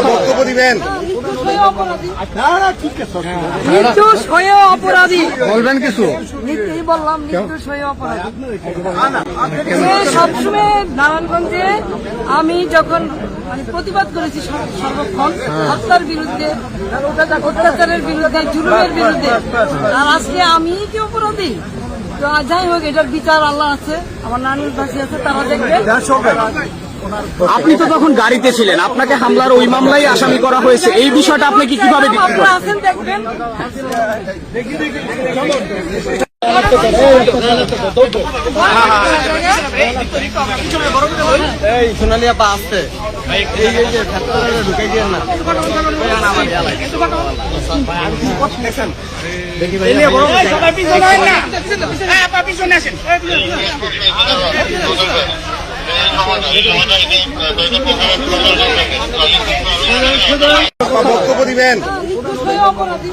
বক্তব্য দিবেন। নির্দোষ হয়ে অপরাধী বলবেন কিছু? এই বললাম, নির্দোষ হয়ে অপরাধী। সবসময় নারায়ণগঞ্জে আমি যখন প্রতিবাদ করেছি সর্বক্ষণ হত্যার বিরুদ্ধে, অত্যাচারের বিরুদ্ধে, জুলুমের বিরুদ্ধে, আর আজকে আমি কি অপরাধী? তো যাই হোক, এটার বিচার আল্লাহ আছে, আমার নানুর ভাষী আছে, তারা দেখবে। আপনি তো তখন গাড়িতে ছিলেন, আপনাকে হামলার ওই মামলায় আসামি করা হয়েছে, এই বিষয়টা আপনি কিভাবে দেখতে পারেন? আছেন দেখবেন। সোনালী আপা আসছে, ঢুকাই দিয়ে না বক্তব্য দিবেন। নির্দোষ হয়ে অপরাধী।